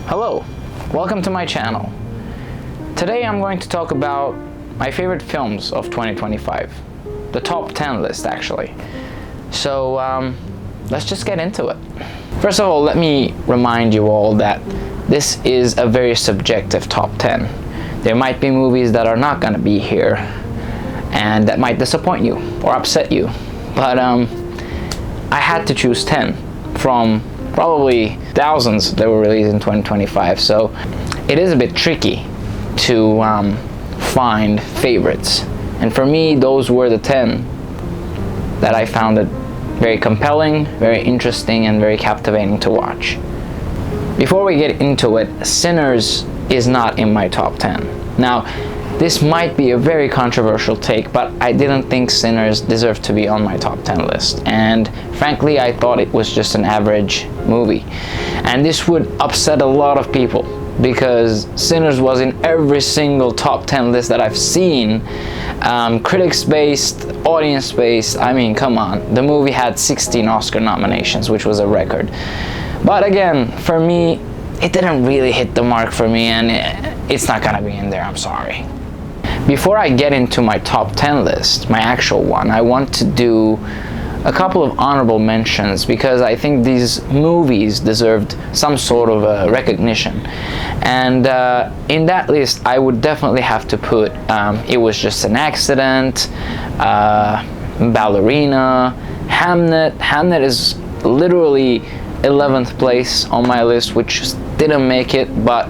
Hello, welcome to my channel. Today I'm going to talk about my favorite films of 2025. The top 10 list, actually. So let's just get into it. First of all, let me remind you all that this is a very subjective top 10. There might be movies that are not gonna be here and that might disappoint you or upset you. But I had to choose 10 from probably thousands that were released in 2025, so it is a bit tricky to find favorites, and for me those were the 10 that I found it very compelling, very interesting, and very captivating to watch. Before we get into it, Sinners is not in my top 10. Now, this might be a very controversial take, but I didn't think Sinners deserved to be on my top 10 list, and frankly I thought it was just an average movie, and this would upset a lot of people because Sinners was in every single top 10 list that I've seen, critics based, audience based. I mean, come on, the movie had 16 Oscar nominations, which was a record. But again, for me, it didn't really hit the mark for me, and it's not gonna be in there, I'm sorry. Before I get into my top 10 list, my actual one, I want to do a couple of honorable mentions because I think these movies deserved some sort of recognition. And in that list, I would definitely have to put It Was Just an Accident, Ballerina, Hamnet. Hamnet is literally 11th place on my list, which didn't make it, but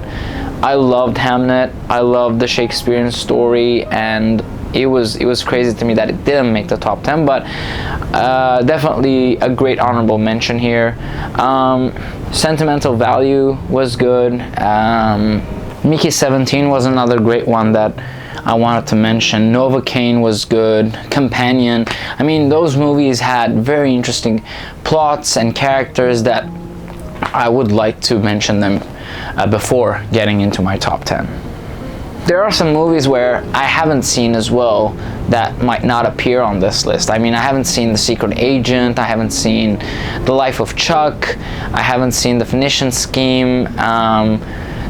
I loved Hamnet. I loved the Shakespearean story, and it was crazy to me that it didn't make the top 10, but definitely a great honorable mention here. Sentimental Value was good. Mickey 17 was another great one that I wanted to mention. Novocaine was good. Companion. I mean, those movies had very interesting plots and characters that I would like to mention them before getting into my top 10. There are some movies where I haven't seen as well that might not appear on this list. I mean, I haven't seen The Secret Agent, I haven't seen The Life of Chuck, I haven't seen The Phoenician Scheme.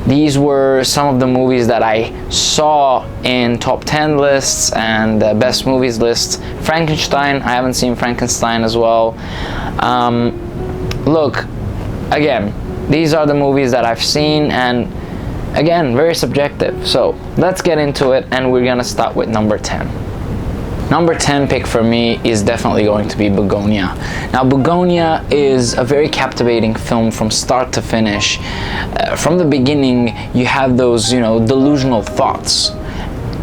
These were some of the movies that I saw in top 10 lists and best movies lists. Frankenstein, I haven't seen Frankenstein as well. Look, again, these are the movies that I've seen, and again, very subjective. So let's get into it, and we're gonna start with number 10. Number 10 pick for me is definitely going to be Begonia. Now, Begonia is a very captivating film from start to finish. From the beginning, you have those, delusional thoughts,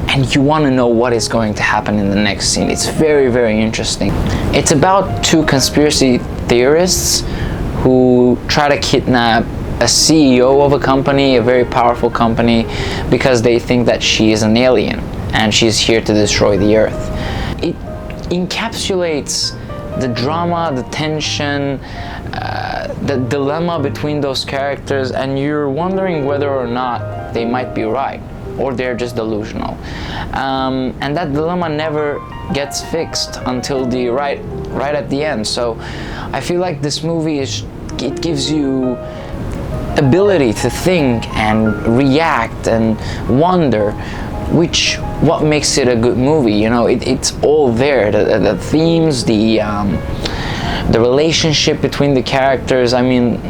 and you want to know what is going to happen in the next scene. It's very, very interesting. It's about two conspiracy theorists who try to kidnap a CEO of a company, a very powerful company, because they think that she is an alien and she's here to destroy the earth. It encapsulates the drama, the tension, the dilemma between those characters, and you're wondering whether or not they might be right or they're just delusional. And that dilemma never gets fixed until the right at the end. So I feel like this movie it gives you ability to think and react and wonder, what makes it a good movie. It's all there. The themes, the relationship between the characters. I mean,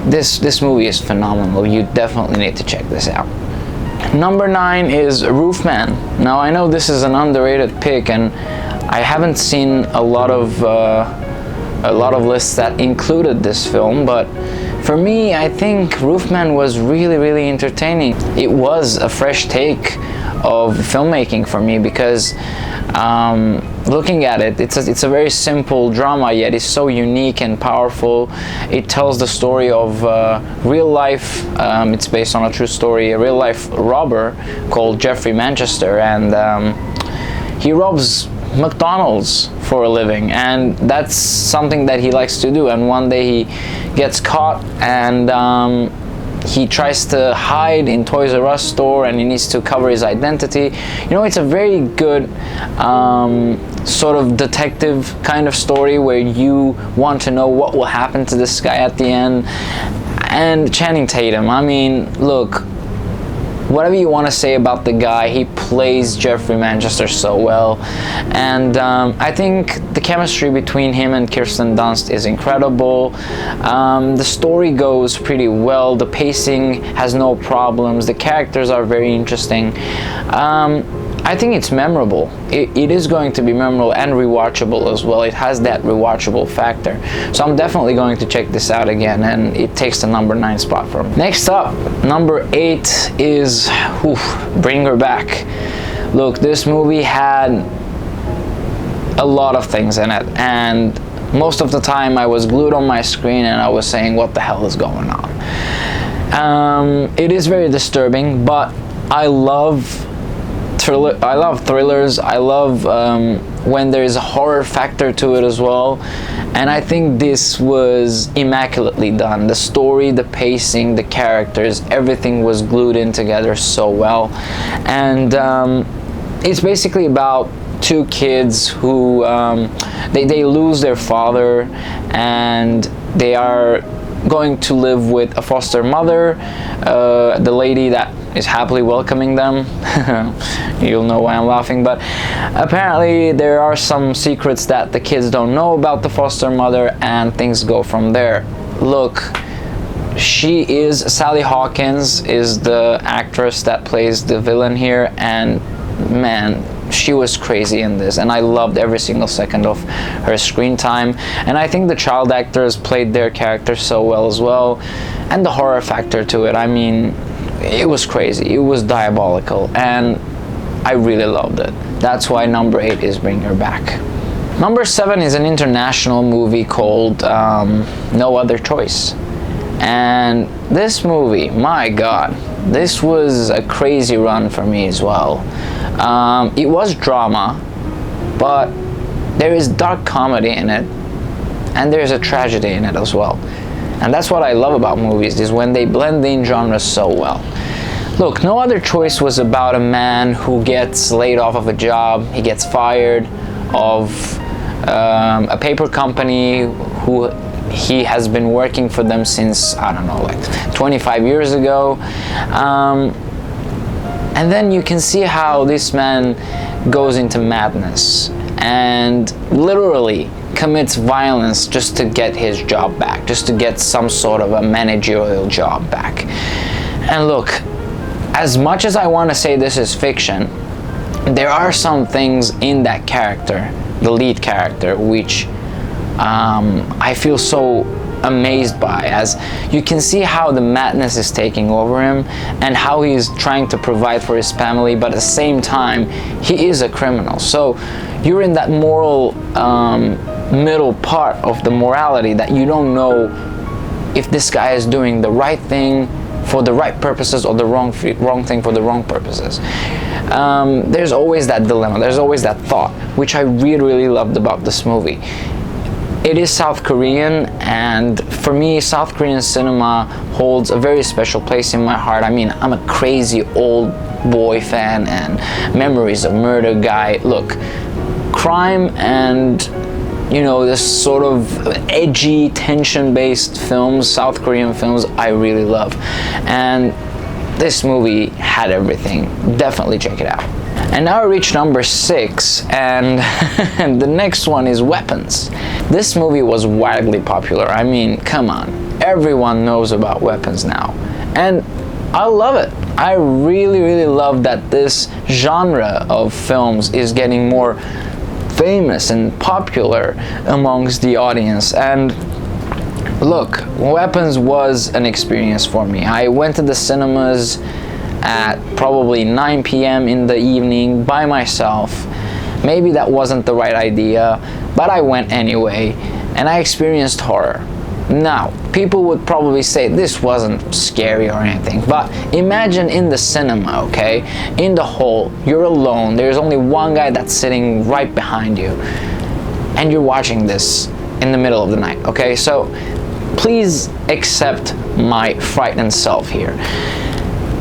this movie is phenomenal. You definitely need to check this out. Number 9 is Roofman. Now, I know this is an underrated pick, and I haven't seen a lot of lists that included this film, but for me, I think Roofman was really, really entertaining. It was a fresh take of filmmaking for me because looking at it, it's a very simple drama, yet it's so unique and powerful. It tells the story of real life. It's based on a true story. A real life robber called Jeffrey Manchester, and he robs McDonald's for a living, and that's something that he likes to do. And one day he gets caught, and he tries to hide in Toys R Us store, and he needs to cover his identity. It's a very good sort of detective kind of story where you want to know what will happen to this guy at the end. And Channing Tatum, I mean, look, whatever you want to say about the guy, he plays Jeffrey Manchester so well, and I think the chemistry between him and Kirsten Dunst is incredible. The story goes pretty well, the pacing has no problems, the characters are very interesting. I think it's memorable. It is going to be memorable and rewatchable as well. It has that rewatchable factor. So I'm definitely going to check this out again, and it takes the number 9 spot from me. Next up, number 8 is Bring Her Back. Look, this movie had a lot of things in it, and most of the time I was glued on my screen and I was saying, what the hell is going on? It is very disturbing, but I love thrillers. I love when there is a horror factor to it as well, and I think this was immaculately done. The story, the pacing, the characters, everything was glued in together so well. And it's basically about two kids who they lose their father, and they are going to live with a foster mother, the lady that is happily welcoming them. You'll know why I'm laughing, but apparently there are some secrets that the kids don't know about the foster mother, and things go from there. Look, Sally Hawkins is the actress that plays the villain here, and man, she was crazy in this, and I loved every single second of her screen time. And I think the child actors played their characters so well as well, and the horror factor to it, I mean, it was crazy, it was diabolical, and I really loved it. That's why number 8 is Bring Her Back. Number 7 is an international movie called No Other Choice. And this movie, my god, this was a crazy run for me as well. It was drama, but there is dark comedy in it, and there's a tragedy in it as well. And that's what I love about movies, is when they blend in genres so well. Look, No Other Choice was about a man who gets laid off of a job. He gets fired of a paper company who he has been working for them since, I don't know, like 25 years ago. And then you can see how this man goes into madness and literally commits violence just to get his job back, just to get some sort of a managerial job back. And look, as much as I want to say this is fiction, there are some things in that character, the lead character, which I feel so amazed by, as you can see how the madness is taking over him and how he's trying to provide for his family, but at the same time he is a criminal. So you're in that moral middle part of the morality that you don't know if this guy is doing the right thing for the right purposes or the wrong thing for the wrong purposes. There's always that dilemma, there's always that thought, which I really loved about this movie. It is South Korean, and for me, South Korean cinema holds a very special place in my heart. I mean, I'm a crazy old boy fan and Memories of Murder guy. Look, crime and, you know, this sort of edgy, tension-based films, South Korean films, I really love. And this movie had everything. Definitely check it out. And now I reach number 6, and the next one is Weapons. This movie was wildly popular. I mean, come on, everyone knows about Weapons now, and I love it. I really love that this genre of films is getting more famous and popular amongst the audience. And look, Weapons was an experience for me. I went to the cinemas at probably 9 p.m. in the evening by myself. Maybe that wasn't the right idea, but I went anyway, and I experienced horror. Now, people would probably say this wasn't scary or anything, but imagine in the cinema, okay? In the hall, you're alone, there's only one guy that's sitting right behind you, and you're watching this in the middle of the night, okay? So please accept my frightened self here.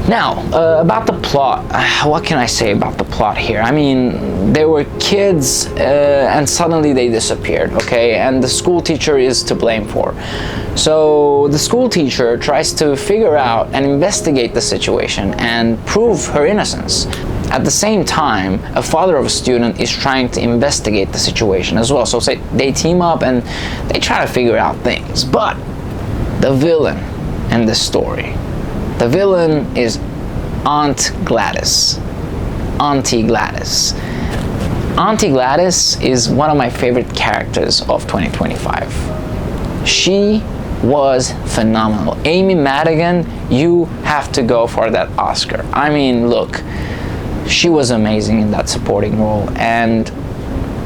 Now, about the plot, what can I say about the plot here? I mean, there were kids and suddenly they disappeared, okay? And the school teacher is to blame for. So the school teacher tries to figure out and investigate the situation and prove her innocence. At the same time, a father of a student is trying to investigate the situation as well. So they team up and they try to figure out things. But the villain in this story, the villain is Aunt Gladys. Auntie Gladys. Auntie Gladys is one of my favorite characters of 2025. She was phenomenal. Amy Madigan, you have to go for that Oscar. I mean, look, she was amazing in that supporting role. And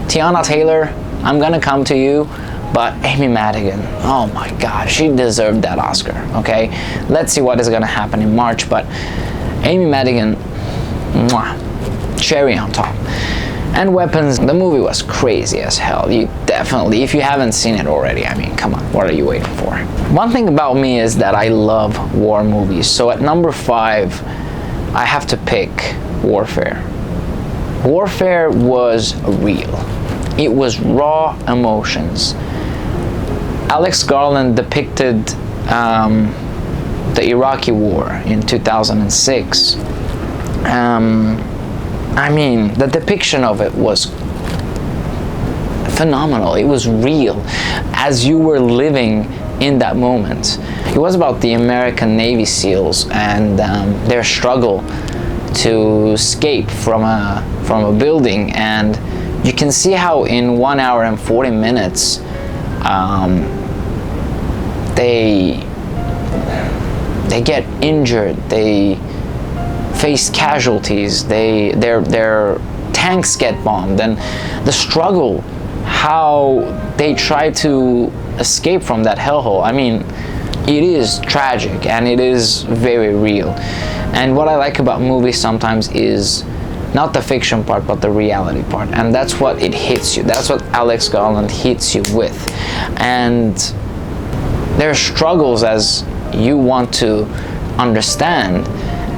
Teyana Taylor, I'm gonna come to you, but Amy Madigan, oh my God, she deserved that Oscar, okay? Let's see what is gonna happen in March, but Amy Madigan, mwah, cherry on top. And Weapons, the movie was crazy as hell. You definitely, if you haven't seen it already, I mean, come on, what are you waiting for? One thing about me is that I love war movies. So at number 5, I have to pick Warfare. Warfare was real. It was raw emotions. Alex Garland depicted the Iraqi war in 2006. I mean, the depiction of it was phenomenal. It was real, as you were living in that moment. It was about the American Navy SEALs and their struggle to escape from a building, and you can see how in 1 hour and 40 minutes they get injured, they face casualties, their tanks get bombed, and the struggle, how they try to escape from that hellhole. I mean, it is tragic and it is very real. And what I like about movies sometimes is not the fiction part, but the reality part. And that's what it hits you. That's what Alex Garland hits you with. And there are struggles as you want to understand,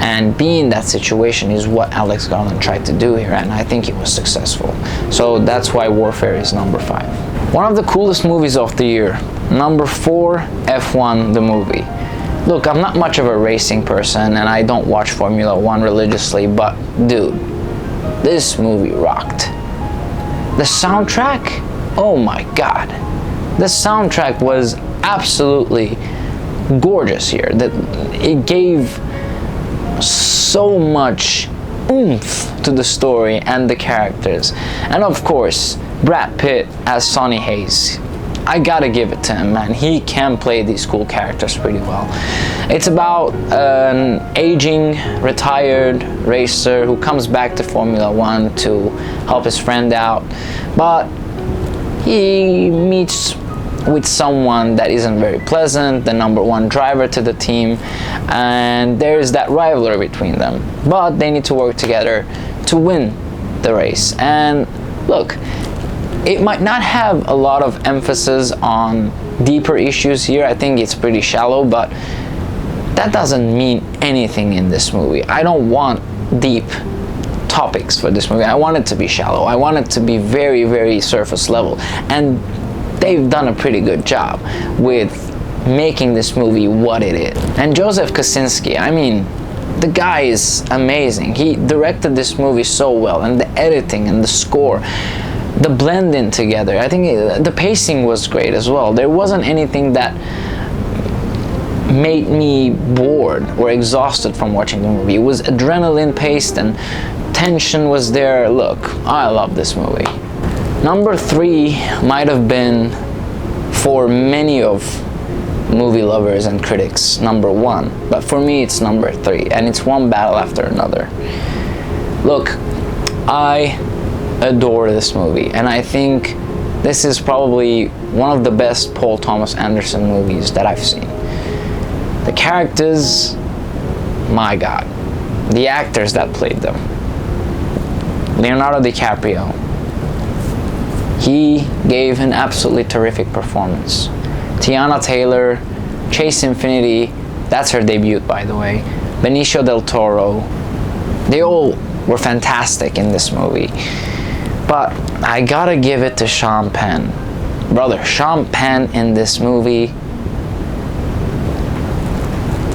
and be in that situation is what Alex Garland tried to do here, and I think he was successful. So that's why Warfare is number 5. One of the coolest movies of the year, number 4, F1 the movie. Look, I'm not much of a racing person and I don't watch Formula 1 religiously, but dude, this movie rocked. The soundtrack, oh my God. The soundtrack was absolutely gorgeous here. That it gave so much oomph to the story and the characters. And of course, Brad Pitt as Sonny Hayes. I gotta give it to him, man. He can play these cool characters pretty well. It's about an aging, retired racer who comes back to Formula 1 to help his friend out, but he meets with someone that isn't very pleasant, the number 1 driver to the team, and there's that rivalry between them. But they need to work together to win the race. And look, it might not have a lot of emphasis on deeper issues here. I think it's pretty shallow, but that doesn't mean anything in this movie. I don't want deep topics for this movie. I want it to be shallow. I want it to be very, very surface level. And they've done a pretty good job with making this movie what it is. And Joseph Kosinski, I mean, the guy is amazing. He directed this movie so well, and the editing and the score, the blending together, I think the pacing was great as well. There wasn't anything that made me bored or exhausted from watching the movie. It was adrenaline paced and tension was there. Look, I love this movie. Number 3 might have been, for many of movie lovers and critics, number 1, but for me it's number 3, and it's one battle after another. Look, I adore this movie, and I think this is probably one of the best Paul Thomas Anderson movies that I've seen. The characters, my God. The actors that played them. Leonardo DiCaprio, he gave an absolutely terrific performance. Teyana Taylor, Chase Infinity, that's her debut, by the way. Benicio del Toro. They all were fantastic in this movie. But I gotta give it to Sean Penn. Brother, Sean Penn in this movie,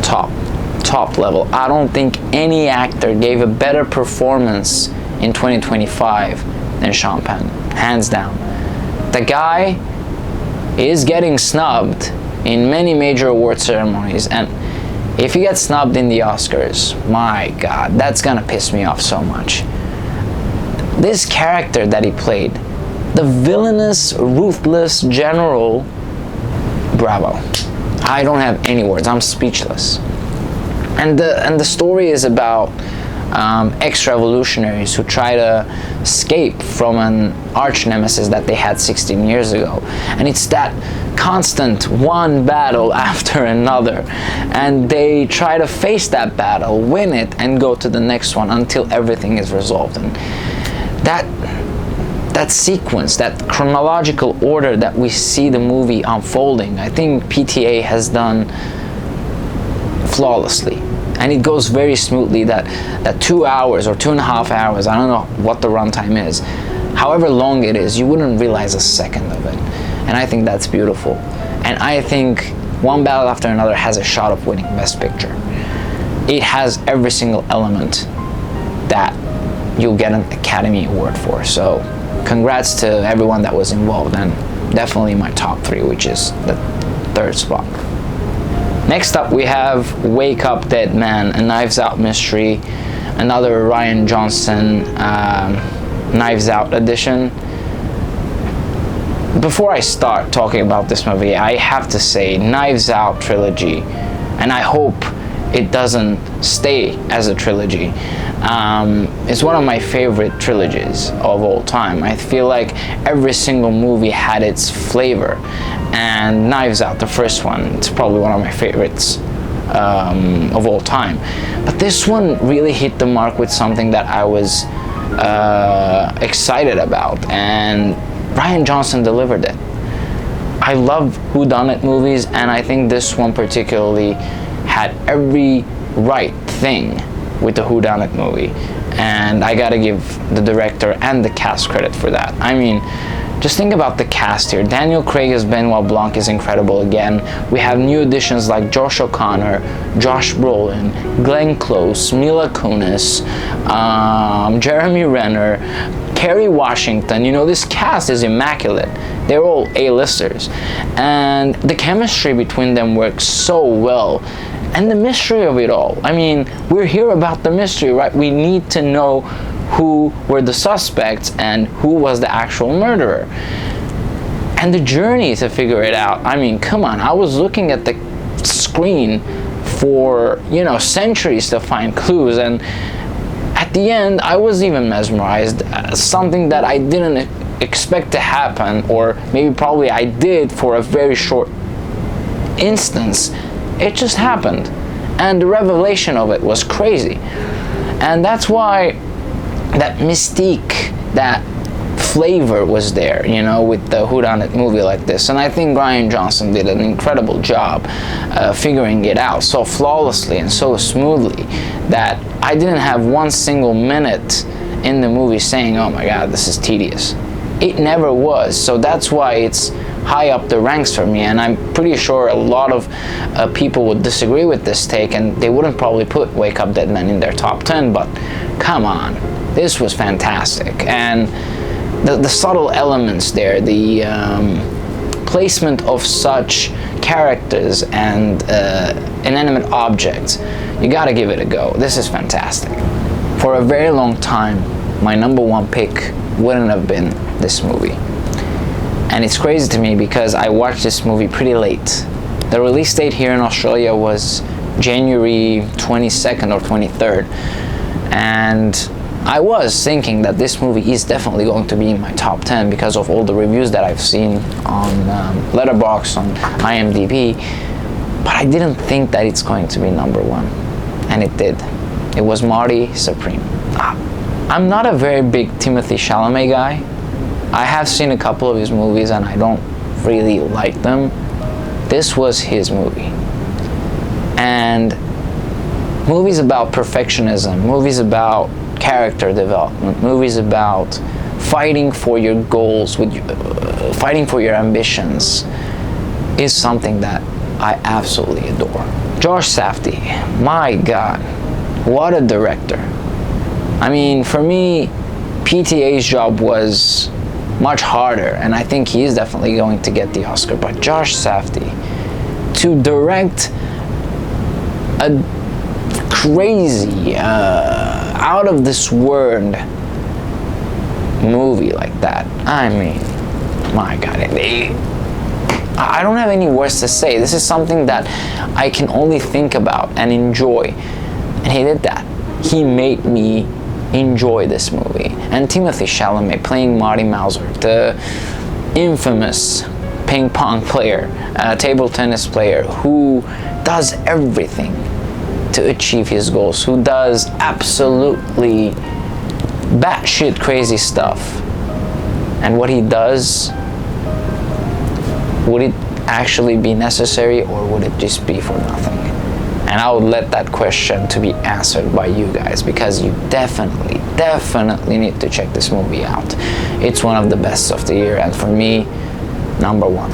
top level. I don't think any actor gave a better performance in 2025 than Sean Penn, hands down. The guy is getting snubbed in many major award ceremonies, and if he gets snubbed in the Oscars, my God, that's gonna piss me off so much. This character that he played, the villainous, ruthless general, bravo. I don't have any words, I'm speechless. And the story is about ex-revolutionaries who try to escape from an arch nemesis that they had 16 years ago. And it's that constant one battle after another. And they try to face that battle, win it, and go to the next one until everything is resolved. And that sequence, that chronological order that we see the movie unfolding, I think PTA has done flawlessly. And it goes very smoothly, that 2 hours or 2.5 hours, I don't know what the runtime is, however long it is, you wouldn't realize a second of it. And I think that's beautiful. And I think One Battle After Another has a shot of winning Best Picture. It has every single element that you'll get an Academy Award for. So congrats to everyone that was involved, and definitely my top 3, which is the 3rd spot. Next up, we have Wake Up Dead Man, a Knives Out mystery, another Rian Johnson Knives Out edition. Before I start talking about this movie, I have to say Knives Out trilogy, and I hope it doesn't stay as a trilogy. It's one of my favorite trilogies of all time. I feel like every single movie had its flavor, and Knives Out, the first one, it's probably one of my favorites of all time. But this one really hit the mark with something that I was excited about, and Rian Johnson delivered it. I love whodunit movies, and I think this one particularly had every right thing with the whodunit movie, and I gotta give the director and the cast credit for that. I mean, just think about the cast here. Daniel Craig as Benoit Blanc is incredible again. We have new additions like Josh O'Connor, Josh Brolin, Glenn Close, Mila Kunis, Jeremy Renner, Kerry Washington. You know, this cast is immaculate. They're all A-listers, and the chemistry between them works so well. And the mystery of it all. I mean, we're here about the mystery, right? We need to know who were the suspects and who was the actual murderer. And the journey to figure it out. I mean, come on. I was looking at the screen for, centuries to find clues. And at the end, I was even mesmerized. Something that I didn't expect to happen, or maybe probably I did for a very short instance. It just happened, and the revelation of it was crazy. And that's why that mystique, that flavor was there, with the whodunit movie like this. And I think Rian Johnson did an incredible job figuring it out so flawlessly and so smoothly that I didn't have one single minute in the movie saying, oh my God, this is tedious. It never was. So that's why it's high up the ranks for me, and I'm pretty sure a lot of people would disagree with this take, and they wouldn't probably put Wake Up Dead Man in their top 10, but come on, this was fantastic. And the subtle elements there, the placement of such characters and inanimate objects, you gotta give it a go. This is fantastic. For a very long time, my number 1 pick wouldn't have been this movie. And it's crazy to me because I watched this movie pretty late. The release date here in Australia was January 22nd or 23rd. And I was thinking that this movie is definitely going to be in my top 10 because of all the reviews that I've seen on Letterboxd, on IMDb. But I didn't think that it's going to be number 1. And it did. It was Marty Supreme. I'm not a very big Timothée Chalamet guy. I have seen a couple of his movies and I don't really like them. This was his movie. And Movies about perfectionism, movies about character development, movies about fighting for your goals, fighting for your ambitions, is something that I absolutely adore. Josh Safdie, my God, what a director. I mean, for me, PTA's job was much harder, and I think he's definitely going to get the Oscar. But Josh Safdie, to direct a crazy, out of this world movie like that, I mean, my God, I don't have any words to say. This is something that I can only think about and enjoy, and he did that. He made me enjoy this movie. And Timothée Chalamet playing Marty Mauser, the infamous ping pong player, table tennis player, who does everything to achieve his goals, who does absolutely batshit crazy stuff. And what he does, would it actually be necessary, or would it just be for nothing? And I would let that question to be answered by you guys, because you definitely need to check this movie out. It's one of the best of the year, and for me, number one.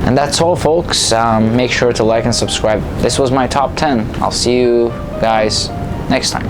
And that's all, folks. Make sure to like and subscribe. This was my top 10. I'll see you guys next time.